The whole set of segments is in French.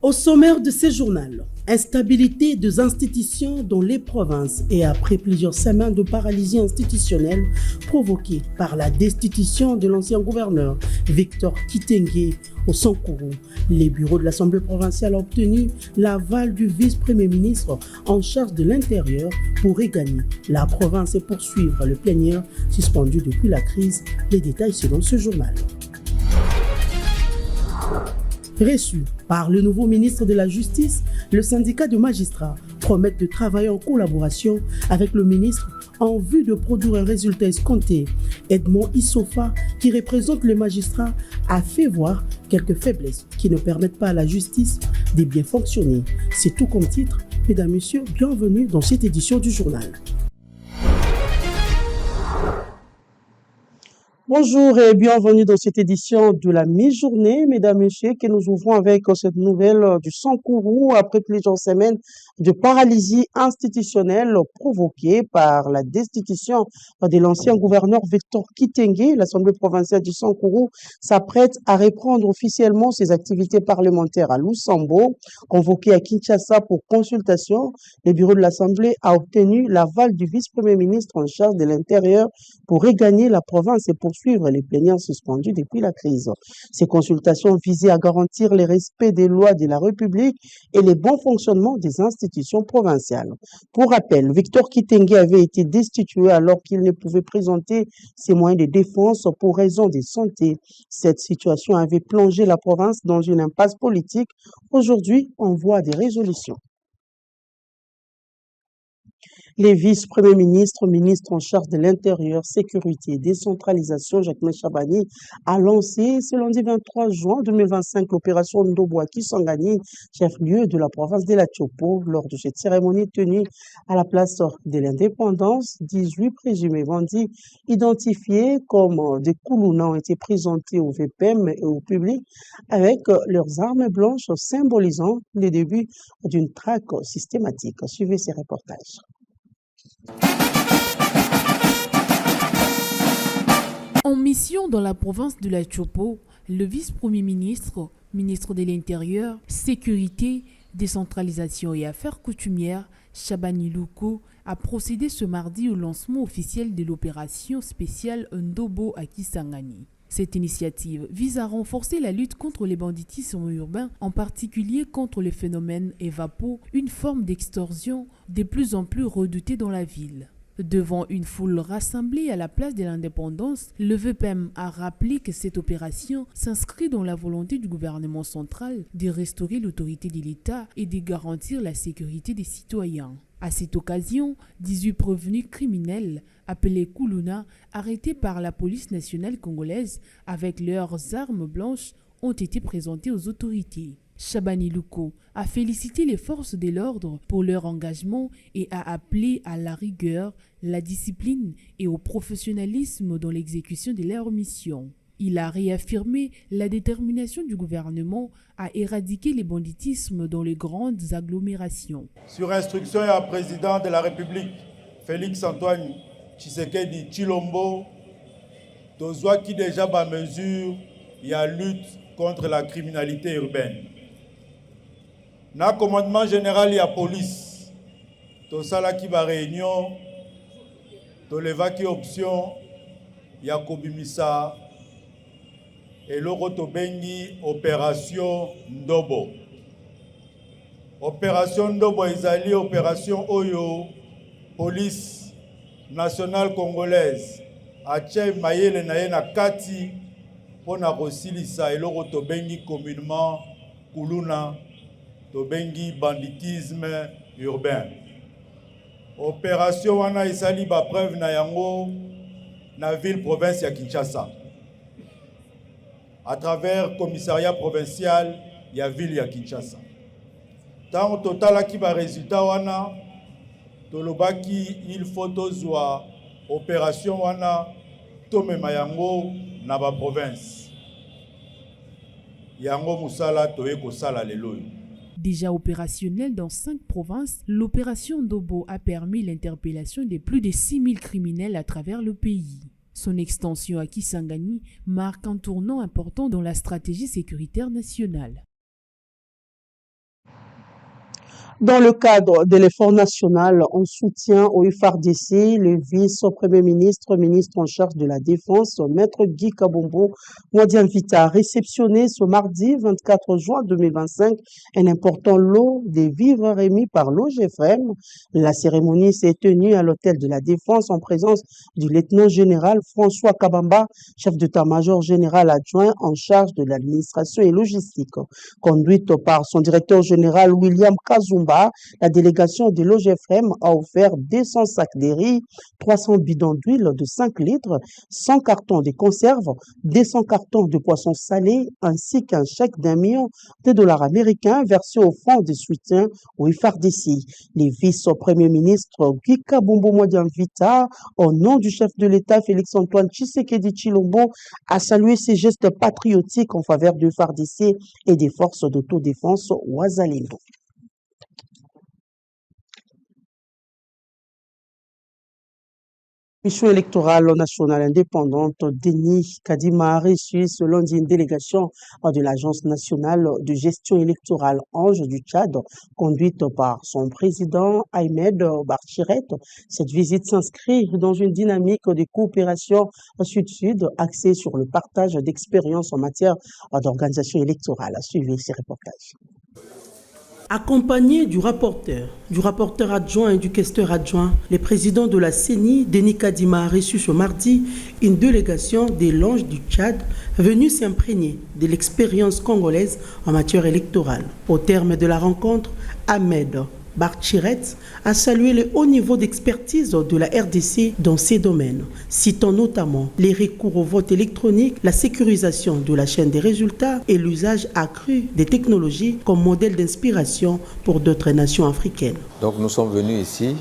Au sommaire de ce journal, instabilité des institutions dans les provinces et après plusieurs semaines de paralysie institutionnelle provoquée par la destitution de l'ancien gouverneur Victor Kitenge au Sankourou, les bureaux de l'Assemblée provinciale ont obtenu l'aval du vice-premier ministre en charge de l'Intérieur pour regagner la province et poursuivre le plénière suspendu depuis la crise. Les détails selon ce journal. Reçu par le nouveau ministre de la Justice, le syndicat de magistrats promet de travailler en collaboration avec le ministre en vue de produire un résultat escompté. Edmond Issofa, qui représente les magistrats, a fait voir quelques faiblesses qui ne permettent pas à la justice de bien fonctionner. C'est tout comme titre. Mesdames, Messieurs, bienvenue dans cette édition du journal. Bonjour et bienvenue dans cette édition de la mi-journée, mesdames et messieurs, que nous ouvrons avec cette nouvelle du Sankourou après plusieurs semaines de paralysie institutionnelle provoquée par la destitution de l'ancien gouverneur Victor Kitenge. L'Assemblée provinciale du Sankourou s'apprête à reprendre officiellement ses activités parlementaires à Lusambo. Convoqué à Kinshasa pour consultation, le bureau de l'Assemblée a obtenu l'aval du vice-premier ministre en charge de l'Intérieur pour regagner la province et poursuivre les plénières suspendues depuis la crise. Ces consultations visaient à garantir le respect des lois de la République et le bon fonctionnement des institutions provinciales. Pour rappel, Victor Kitenge avait été destitué alors qu'il ne pouvait présenter ses moyens de défense pour raison de santé. Cette situation avait plongé la province dans une impasse politique. Aujourd'hui, on voit des résolutions. Les vice-premiers ministres, ministres en charge de l'Intérieur, Sécurité et Décentralisation, Jacquemin Chabani, a lancé ce lundi 23 juin 2025 l'opération Ndobo à Kisangani, chef-lieu de la province de la Tchopo. Lors de cette cérémonie tenue à la place de l'Indépendance, 18 présumés bandits identifiés comme des Koulouna ont été présentés au VPM et au public avec leurs armes blanches symbolisant le début d'une traque systématique. Suivez ces reportages. En mission dans la province de la Tchopo, le vice-premier ministre, ministre de l'Intérieur, Sécurité, Décentralisation et Affaires coutumières, Chabani Louko, a procédé ce mardi au lancement officiel de l'opération spéciale Ndobo à Kisangani. Cette initiative vise à renforcer la lutte contre les banditismes urbains, en particulier contre le phénomène Evapo, une forme d'extorsion de plus en plus redoutée dans la ville. Devant une foule rassemblée à la place de l'Indépendance, le VPM a rappelé que cette opération s'inscrit dans la volonté du gouvernement central de restaurer l'autorité de l'État et de garantir la sécurité des citoyens. À cette occasion, 18 prévenus criminels, appelés Koulouna, arrêtés par la police nationale congolaise avec leurs armes blanches, ont été présentés aux autorités. Chabani Louko a félicité les forces de l'ordre pour leur engagement et a appelé à la rigueur, la discipline et au professionnalisme dans l'exécution de leur mission. Il a réaffirmé la détermination du gouvernement à éradiquer les banditismes dans les grandes agglomérations. Sur instruction du président de la République, Félix Antoine Tshisekedi Tshilombo, tozwa qui déjà ba mesure y a lutte contre la criminalité urbaine. Na commandement général y a police, to sala qui ba réunion, to leva qui option ya kobimisa et loko to bengi opération Ndobo. Opération Ndobo ezali opération Oyo, police nationale congolaise, atie mayele na ye na kati pona kosilisa et loko to bengi communément Koulouna, to bengi banditisme urbain. Opération wana ezali ba preuve na yango na ville province ya Kinshasa. À travers commissariat provincial ya ville ya Kinshasa. Tant total qui va résultat wana tolobaki il faut tozwa opération wana tomema yango na ba province. Yango musala toye kosala lelo. Déjà opérationnelle dans 5 provinces, l'opération Ndobo a permis l'interpellation de plus de 6000 criminels à travers le pays. Son extension à Kisangani marque un tournant important dans la stratégie sécuritaire nationale. Dans le cadre de l'effort national en soutien au FARDC, le vice-premier ministre, ministre en charge de la Défense, Maître Guy Kabombo Modian-Vita a réceptionné ce mardi 24 juin 2025 un important lot des vivres remis par l'OGFM. La cérémonie s'est tenue à l'hôtel de la Défense en présence du lieutenant-général François Kabamba, chef d'état-major général adjoint en charge de l'administration et logistique. Conduite par son directeur général William Kazumba, la délégation de l'OGFM a offert 200 sacs de riz, 300 bidons d'huile de 5 litres, 100 cartons de conserve, 200 cartons de poissons salés, ainsi qu'un chèque d'1 million de dollars américains versé au fonds de soutien au FARDC. Le vice-premier ministre Guy Kabombo Modian-Vita, au nom du chef de l'État Félix-Antoine Tshisekedi Tshilombo, a salué ces gestes patriotiques en faveur du FARDC et des forces d'autodéfense Ouazalendo. Mission électorale nationale indépendante, Denis Kadima a reçu ce lundi une délégation de l'Agence nationale de gestion électorale Ange du Tchad, conduite par son président Ahmed Barchiret. Cette visite s'inscrit dans une dynamique de coopération sud-sud axée sur le partage d'expériences en matière d'organisation électorale. Suivez ces reportages. Accompagné du rapporteur adjoint et du questeur adjoint, le président de la CENI, Denis Kadima, a reçu ce mardi une délégation des Langes du Tchad venue s'imprégner de l'expérience congolaise en matière électorale. Au terme de la rencontre, Ahmed Barchiret a salué le haut niveau d'expertise de la RDC dans ces domaines, citant notamment les recours au vote électronique, la sécurisation de la chaîne des résultats et l'usage accru des technologies comme modèle d'inspiration pour d'autres nations africaines. Donc nous sommes venus ici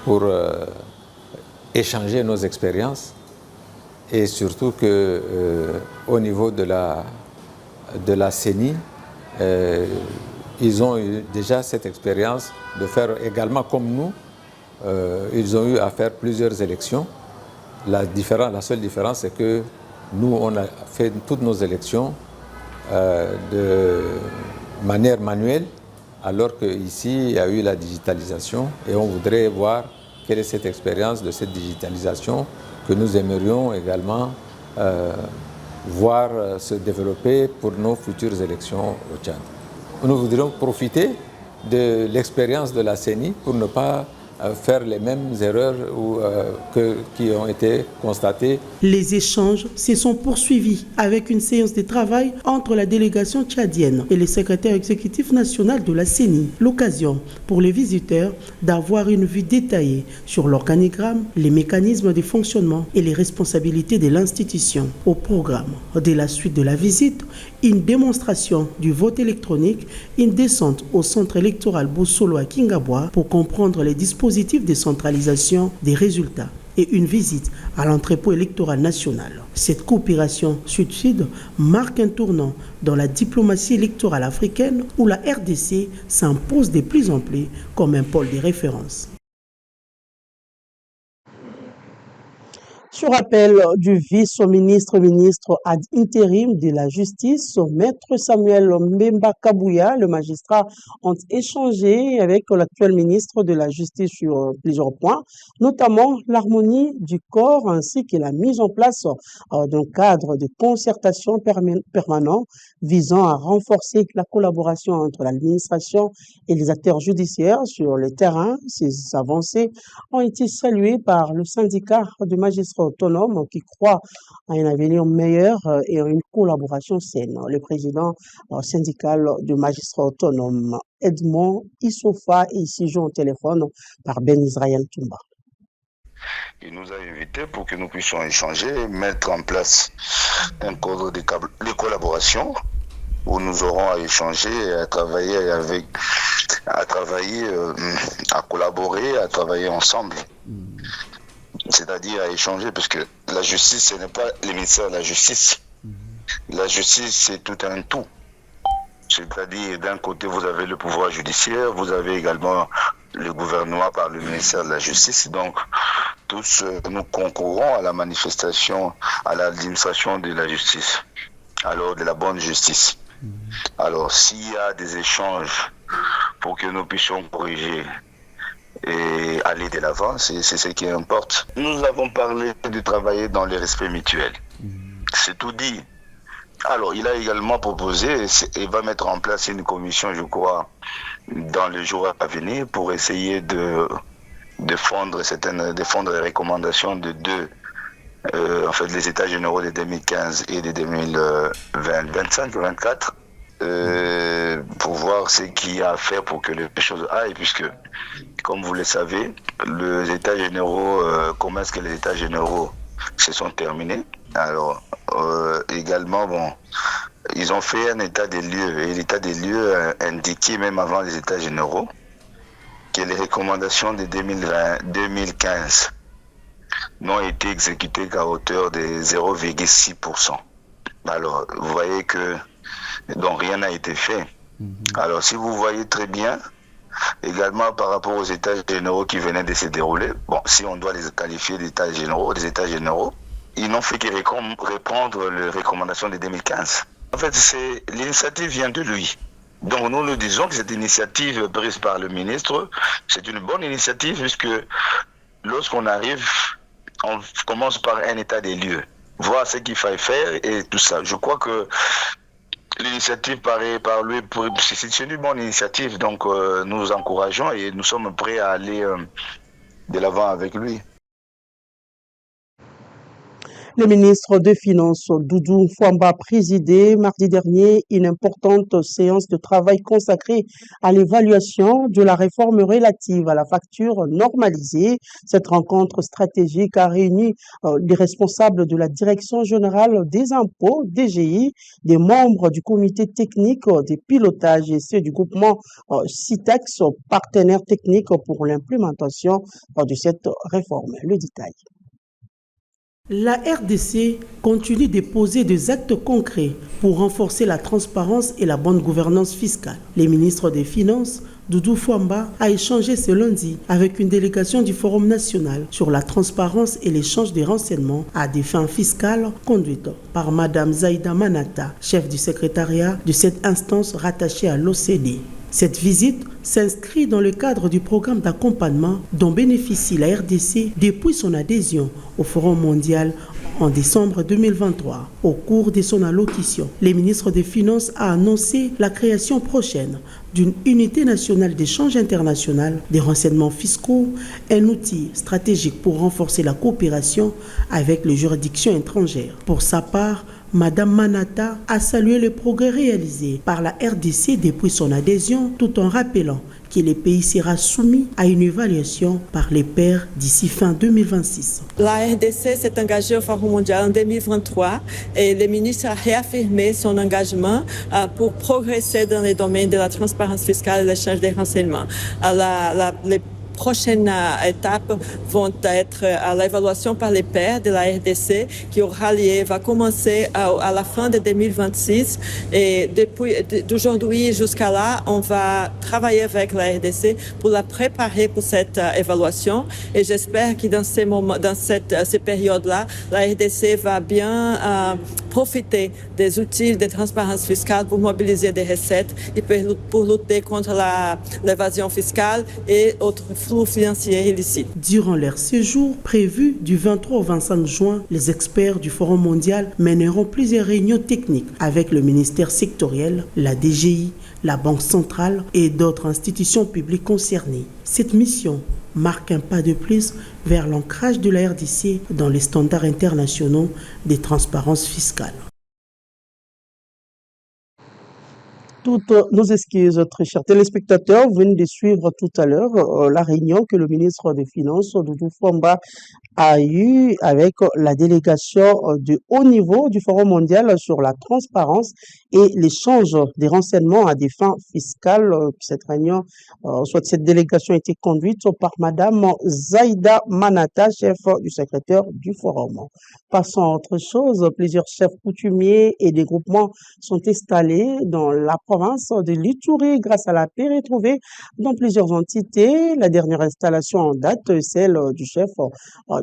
pour échanger nos expériences et surtout qu'au niveau de la CENI, ils ont eu déjà cette expérience de faire également comme nous. Ils ont eu à faire plusieurs élections. La seule différence, c'est que nous, on a fait toutes nos élections de manière manuelle, alors qu'ici, il y a eu la digitalisation. Et on voudrait voir quelle est cette expérience de cette digitalisation que nous aimerions également voir se développer pour nos futures élections au Tchad. Nous voudrions profiter de l'expérience de la CENI pour ne pas faire les mêmes erreurs qui ont été constatées. Les échanges se sont poursuivis avec une séance de travail entre la délégation tchadienne et le secrétaire exécutif national de la CENI. L'occasion pour les visiteurs d'avoir une vue détaillée sur l'organigramme, les mécanismes de fonctionnement et les responsabilités de l'institution. Au programme de la suite de la visite, une démonstration du vote électronique, une descente au centre électoral Boussolo à Kingabwa pour comprendre les dispositifs de centralisation des résultats et une visite à l'entrepôt électoral national. Cette coopération sud-sud marque un tournant dans la diplomatie électorale africaine où la RDC s'impose de plus en plus comme un pôle de référence. Sur appel du vice-ministre ad intérim de la Justice, Maître Samuel Mbemba Kabouya, le magistrat, ont échangé avec l'actuel ministre de la Justice sur plusieurs points, notamment l'harmonie du corps ainsi que la mise en place d'un cadre de concertation permanent visant à renforcer la collaboration entre l'administration et les acteurs judiciaires sur le terrain. Ces avancées ont été saluées par le syndicat de magistrats autonomes qui croient à un avenir meilleur et à une collaboration saine. Le président syndical de magistrats autonomes, Edmond Issofa, est ici joint au téléphone par Ben Israël Toumba. Il nous a invités pour que nous puissions échanger, mettre en place un cadre de collaboration où nous aurons à échanger, à travailler à collaborer, à travailler ensemble. C'est-à-dire à échanger, parce que la justice, ce n'est pas le ministère de la justice. La justice, c'est tout un tout. C'est-à-dire, d'un côté, vous avez le pouvoir judiciaire, vous avez également le gouvernement par le ministère de la Justice. Donc, tous nous concourons à la manifestation, à l'administration de la justice, alors de la bonne justice. Alors, s'il y a des échanges pour que nous puissions corriger et aller de l'avant, c'est ce qui importe. Nous avons parlé de travailler dans le respect mutuel. C'est tout dit. Alors, il a également proposé et va mettre en place une commission, je crois, dans les jours à venir pour essayer de défendre les recommandations de les états généraux de 2015 et de 2025 ou 2024. Pour voir ce qu'il y a à faire pour que les choses aillent, puisque, comme vous le savez, les états généraux, comment est-ce que les états généraux se sont terminés? Alors, également, ils ont fait un état des lieux, et l'état des lieux indiquait même avant les états généraux que les recommandations de 2015 n'ont été exécutées qu'à hauteur de 0,6%. Alors, vous voyez que donc rien n'a été fait. Alors, si vous voyez très bien, également par rapport aux états généraux qui venaient de se dérouler, si on doit les qualifier d'états généraux, ils n'ont fait que reprendre les recommandations de 2015. En fait, l'initiative vient de lui. Donc nous disons que cette initiative prise par le ministre, c'est une bonne initiative puisque lorsqu'on arrive, on commence par un état des lieux, voir ce qu'il faille faire et tout ça. Je crois que l'initiative par lui, c'est une bonne initiative, donc nous encourageons et nous sommes prêts à aller de l'avant avec lui. Le ministre des Finances, Doudou Fwamba, présidé mardi dernier une importante séance de travail consacrée à l'évaluation de la réforme relative à la facture normalisée. Cette rencontre stratégique a réuni les responsables de la Direction générale des impôts, DGI, des membres du comité technique des pilotages et ceux du groupement CITEX, partenaire technique pour l'implémentation de cette réforme. Le détail. La RDC continue de poser des actes concrets pour renforcer la transparence et la bonne gouvernance fiscale. Le ministre des Finances, Doudou Fwamba, a échangé ce lundi avec une délégation du Forum national sur la transparence et l'échange des renseignements à des fins fiscales conduite par Madame Zaïda Manata, chef du secrétariat de cette instance rattachée à l'OCDE. Cette visite s'inscrit dans le cadre du programme d'accompagnement dont bénéficie la RDC depuis son adhésion au Forum mondial en décembre 2023. Au cours de son allocution, le ministre des Finances a annoncé la création prochaine d'une unité nationale d'échange international des renseignements fiscaux, un outil stratégique pour renforcer la coopération avec les juridictions étrangères. Pour sa part, Madame Manata a salué le progrès réalisé par la RDC depuis son adhésion, tout en rappelant que le pays sera soumis à une évaluation par les pairs d'ici fin 2026. La RDC s'est engagée au Forum mondial en 2023 et le ministre a réaffirmé son engagement pour progresser dans les domaines de la transparence fiscale et l'échange des renseignements. Les prochaines étapes vont être à l'évaluation par les pairs de la RDC qui aura lieu, va commencer à la fin de 2026 et d'aujourd'hui jusqu'à là, on va travailler avec la RDC pour la préparer pour cette évaluation et j'espère que dans ces périodes-là, la RDC va bien profiter des outils de transparence fiscale pour mobiliser des recettes et pour lutter contre l'évasion fiscale et autres flux financiers illicites. Durant leur séjour prévu du 23 au 25 juin, les experts du Forum mondial mèneront plusieurs réunions techniques avec le ministère sectoriel, la DGI, la Banque centrale et d'autres institutions publiques concernées. Cette mission marque un pas de plus vers l'ancrage de la RDC dans les standards internationaux des transparences fiscales. Toutes nos excuses, très chers téléspectateurs. Vous venez de suivre tout à l'heure la réunion que le ministre des Finances, Doudou Fwamba, a eue avec la délégation de haut niveau du Forum mondial sur la transparence et l'échange des renseignements à des fins fiscales. Cette réunion, cette délégation a été conduite par Madame Zaïda Manata, chef du secrétaire du Forum. Passons à autre chose. Plusieurs chefs coutumiers et des groupements sont installés dans la province province de l'Ituri grâce à la paix retrouvée dans plusieurs entités. La dernière installation en date est celle du chef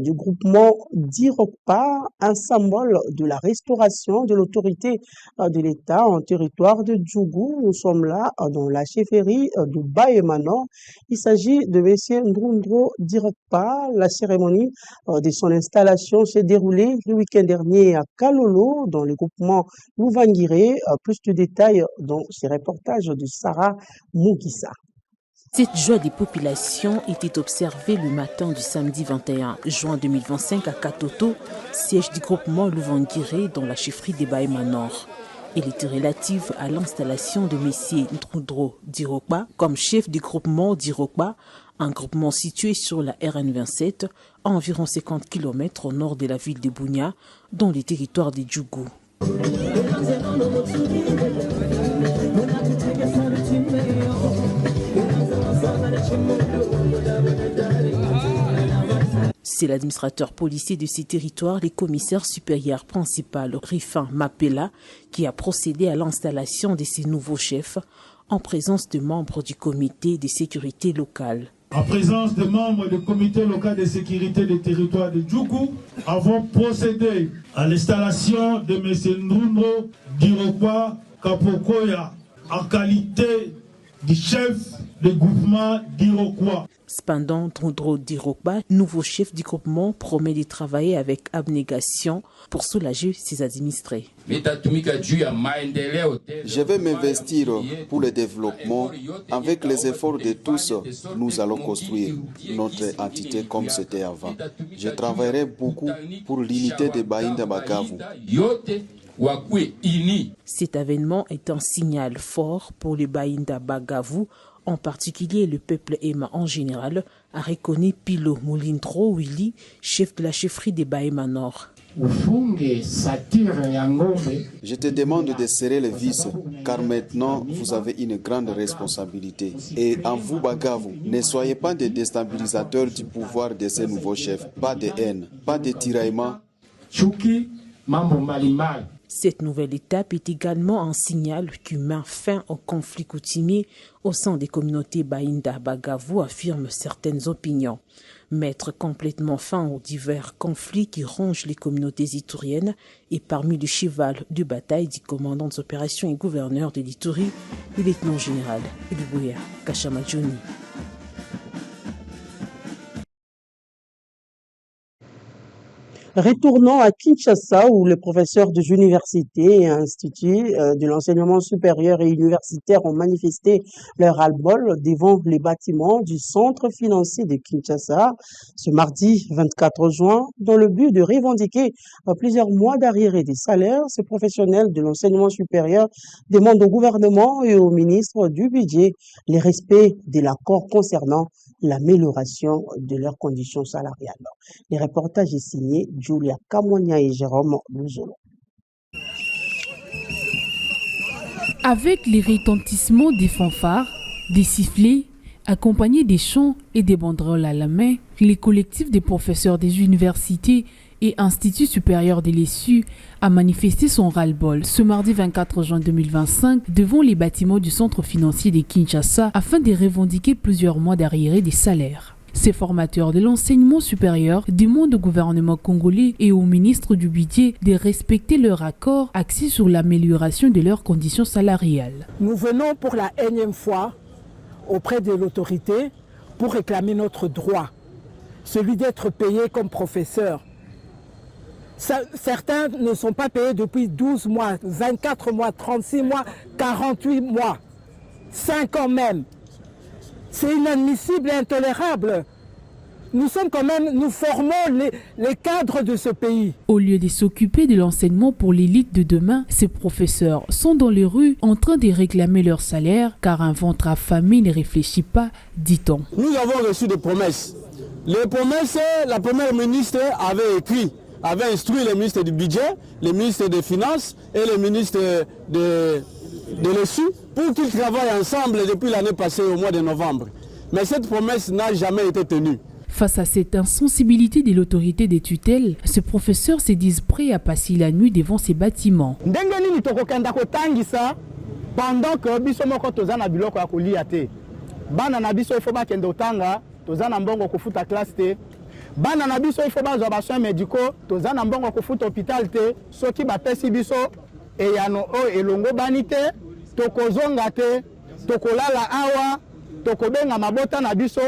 du groupement d'Irokpa, un symbole de la restauration de l'autorité de l'État en territoire de Djougou. Nous sommes là dans la chefferie de Baemano. Il s'agit de M. Ndrundro d'Irokpa. La cérémonie de son installation s'est déroulée le week-end dernier à Kalolo, dans le groupement Louvangiré. Plus de détails dans ces reportages de Sarah Moukissa. Cette joie des populations était observée le matin du samedi 21 juin 2025 à Katoto, siège du groupement Louvangiré dans la chefferie des Baemano. Elle était relative à l'installation de M. Ndrundro d'Irokpa comme chef du groupement d'Irokpa, un groupement situé sur la RN27, à environ 50 km au nord de la ville de Bunia, dans les territoires de Djougou. C'est l'administrateur policier de ces territoires, le commissaire supérieur principal Rifin Mapela, qui a procédé à l'installation de ces nouveaux chefs en présence de membres du comité de sécurité locale. En présence des membres du comité local de sécurité des territoires de Djougou, avons procédé à l'installation de M. Ndrundro d'Irokpa Kapokoya en qualité de chef du groupement d'Irokpa. Cependant, Ndrundro d'Irokpa, nouveau chef du groupement, promet de travailler avec abnégation pour soulager ses administrés. Je vais m'investir pour le développement. Avec les efforts de tous, nous allons construire notre entité comme c'était avant. Je travaillerai beaucoup pour l'unité de Baïnda Bagavu. Cet événement est un signal fort pour les Baïnda Bagavu, en particulier le peuple Ema en général, a reconnu Pilo Moulindro Willy, chef de la chefferie des Baemano. Je te demande de serrer les vis, car maintenant vous avez une grande responsabilité. Et en vous, Bagavu, ne soyez pas des déstabilisateurs du pouvoir de ces nouveaux chefs. Pas de haine, pas de tiraillement. Cette nouvelle étape est également un signal qui met fin au conflit coutumier au sein des communautés Baïnda Bagavu, affirment certaines opinions. Mettre complètement fin aux divers conflits qui rongent les communautés ituriennes est parmi le cheval de bataille du commandant des opérations et gouverneur de l'Ituri, le lieutenant général Eliboya Kashamadjouni. Retournons à Kinshasa où les professeurs des universités et instituts de l'enseignement supérieur et universitaire ont manifesté leur ras-le-bol devant les bâtiments du centre financier de Kinshasa ce mardi 24 juin dans le but de revendiquer plusieurs mois d'arriérés des salaires. Ces professionnels de l'enseignement supérieur demandent au gouvernement et au ministre du budget le respect de l'accord concernant l'amélioration de leurs conditions salariales. Les reportages est signé Julia Kamonia et Jérôme Bouzolo. Avec les retentissements des fanfares, des sifflets, accompagnés des chants et des banderoles à la main, les collectifs des professeurs des universités et Institut supérieur de l'ESU a manifesté son ras-le-bol ce mardi 24 juin 2025 devant les bâtiments du centre financier de Kinshasa afin de revendiquer plusieurs mois d'arriérés des salaires. Ces formateurs de l'enseignement supérieur demandent au gouvernement congolais et au ministre du budget de respecter leur accord axé sur l'amélioration de leurs conditions salariales. Nous venons pour la énième fois auprès de l'autorité pour réclamer notre droit, celui d'être payé comme professeur. Certains ne sont pas payés depuis 12 mois, 24 mois, 36 mois, 48 mois, 5 ans même. C'est inadmissible et intolérable. Nous formons les cadres de ce pays. Au lieu de s'occuper de l'enseignement pour l'élite de demain, ces professeurs sont dans les rues en train de réclamer leur salaire car un ventre affamé ne réfléchit pas, dit-on. Nous avons reçu des promesses. Les promesses, la première ministre avait instruit le ministre du budget, le ministre des finances et le ministre de l'ESU pour qu'ils travaillent ensemble depuis l'année passée au mois de novembre. Mais cette promesse n'a jamais été tenue. Face à cette insensibilité de l'autorité des tutelles, ces professeurs se disent prêts à passer la nuit devant ces bâtiments. pendant que biso moko tozana biloko ya kolia te. Bana na biso il faut ba kende otanga, tozana mbongo kofuta classe te. Bana na biso il faut ba zo soins médicaux, tozana mbongo kofuta hôpital te. Soki ba pesi biso e yano o elongo bani te, tokozonga te, tokolala awa, tokobenga mabota na biso.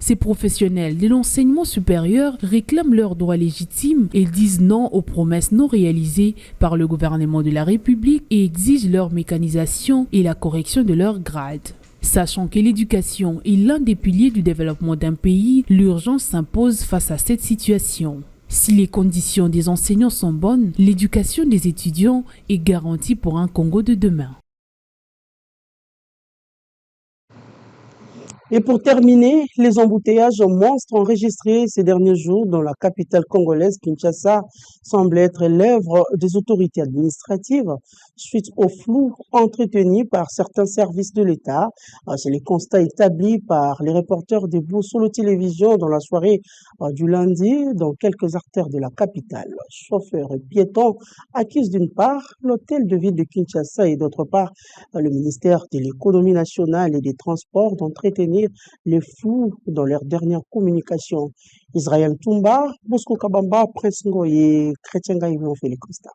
Ces professionnels de l'enseignement supérieur réclament leurs droits légitimes et disent non aux promesses non réalisées par le gouvernement de la République et exigent leur mécanisation et la correction de leurs grades. Sachant que l'éducation est l'un des piliers du développement d'un pays, l'urgence s'impose face à cette situation. Si les conditions des enseignants sont bonnes, l'éducation des étudiants est garantie pour un Congo de demain. Et pour terminer, les embouteillages monstres enregistrés ces derniers jours dans la capitale congolaise, Kinshasa, semblent être l'œuvre des autorités administratives suite au flou entretenu par certains services de l'État. C'est les constats établis par les reporters de Boussolo Télévision dans la soirée du lundi dans quelques artères de la capitale. Chauffeurs et piétons accusent d'une part l'hôtel de ville de Kinshasa et d'autre part le ministère de l'économie nationale et des transports d'entretenir les flous dans leur dernière communication. Israël Toumba, Bosco Kabamba, Prince Ngoye, Chrétien Gaïvon ont fait les constats.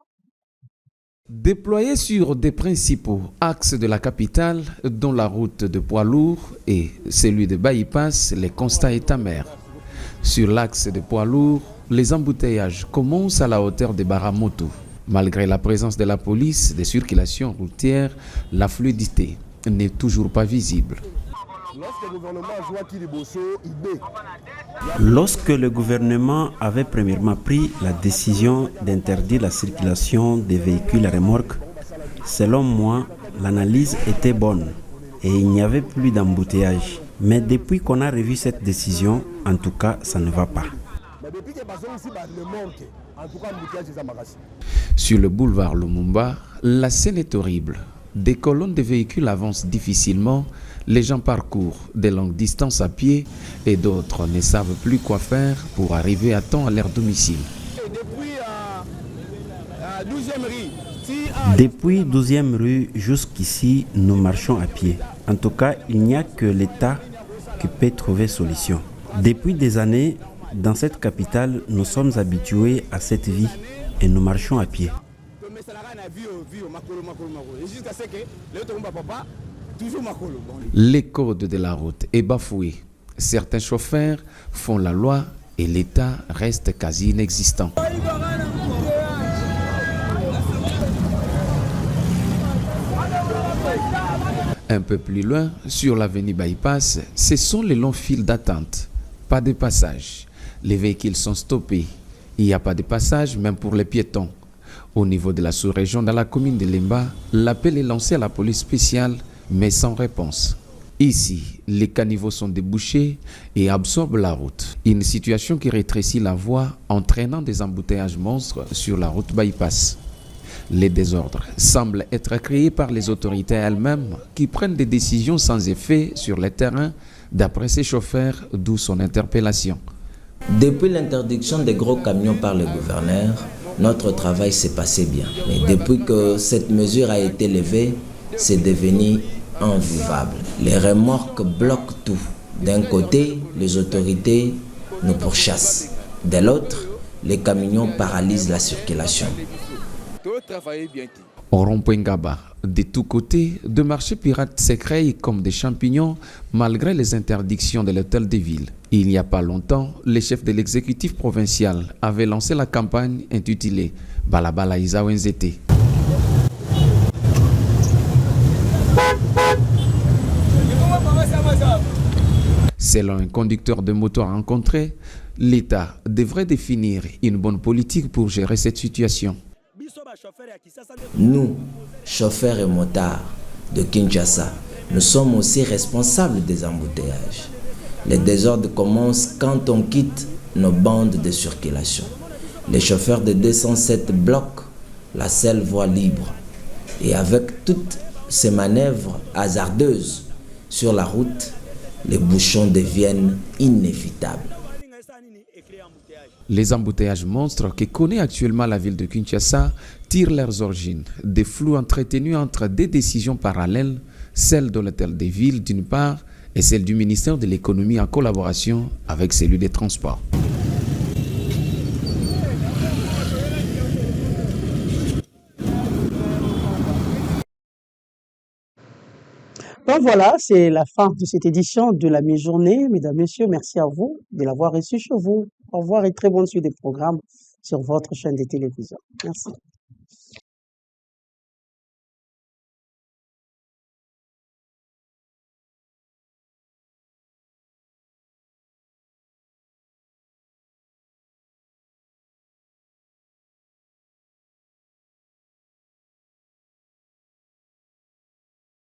Déployés sur des principaux axes de la capitale, dont la route de poids lourds et celui de Bypass, les constats est amer. Sur l'axe de poids lourds, les embouteillages commencent à la hauteur de Baramoto. Malgré la présence de la police des circulations routières, la fluidité n'est toujours pas visible. Lorsque le gouvernement avait premièrement pris la décision d'interdire la circulation des véhicules à remorque, selon moi, l'analyse était bonne et il n'y avait plus d'embouteillage. Mais depuis qu'on a revu cette décision, en tout cas, ça ne va pas. Sur le boulevard Lumumba, la scène est horrible. Des colonnes de véhicules avancent difficilement, les gens parcourent des longues distances à pied et d'autres ne savent plus quoi faire pour arriver à temps à leur domicile. Depuis 12e rue jusqu'ici, nous marchons à pied. En tout cas, il n'y a que l'État qui peut trouver solution. Depuis des années, dans cette capitale, nous sommes habitués à cette vie et nous marchons à pied. Les codes de la route est bafoué. Certains chauffeurs font la loi et l'État reste quasi inexistant. Un peu plus loin, sur l'avenue Bypass, ce sont les longs fils d'attente. Pas de passage. Les véhicules sont stoppés. Il n'y a pas de passage même pour les piétons. Au niveau de la sous-région, dans la commune de Lemba, l'appel est lancé à la police spéciale, mais sans réponse. Ici, les caniveaux sont débouchés et absorbent la route. Une situation qui rétrécit la voie, entraînant des embouteillages monstres sur la route Bypass. Les désordres semblent être créés par les autorités elles-mêmes qui prennent des décisions sans effet sur le terrain, d'après ces chauffeurs, d'où son interpellation. Depuis l'interdiction des gros camions par le gouverneur, notre travail s'est passé bien. Mais depuis que cette mesure a été levée, c'est devenu invivable. Les remorques bloquent tout. D'un côté, les autorités nous pourchassent. De l'autre, les camions paralysent la circulation. Au rond-point Ngaba, de tous côtés, deux marchés pirates s'écrèent comme des champignons malgré les interdictions de l'hôtel de ville. Il n'y a pas longtemps, le chef de l'exécutif provincial avait lancé la campagne intitulée Balabala Izawenzete. Selon un conducteur de moto rencontré, l'État devrait définir une bonne politique pour gérer cette situation. Nous, chauffeurs et motards de Kinshasa, nous sommes aussi responsables des embouteillages. Les désordres commencent quand on quitte nos bandes de circulation. Les chauffeurs de 207 bloquent la seule voie libre. Et avec toutes ces manœuvres hasardeuses sur la route, les bouchons deviennent inévitables. Les embouteillages monstres que connaît actuellement la ville de Kinshasa tirent leurs origines des flous entretenus entre deux décisions parallèles, celle de l'hôtel des villes d'une part et celle du ministère de l'économie en collaboration avec celui des transports. Donc voilà, c'est la fin de cette édition de la mi-journée. Mesdames, Messieurs, merci à vous de l'avoir reçu chez vous. Au revoir et très bonne suite des programmes sur votre chaîne de télévision. Merci.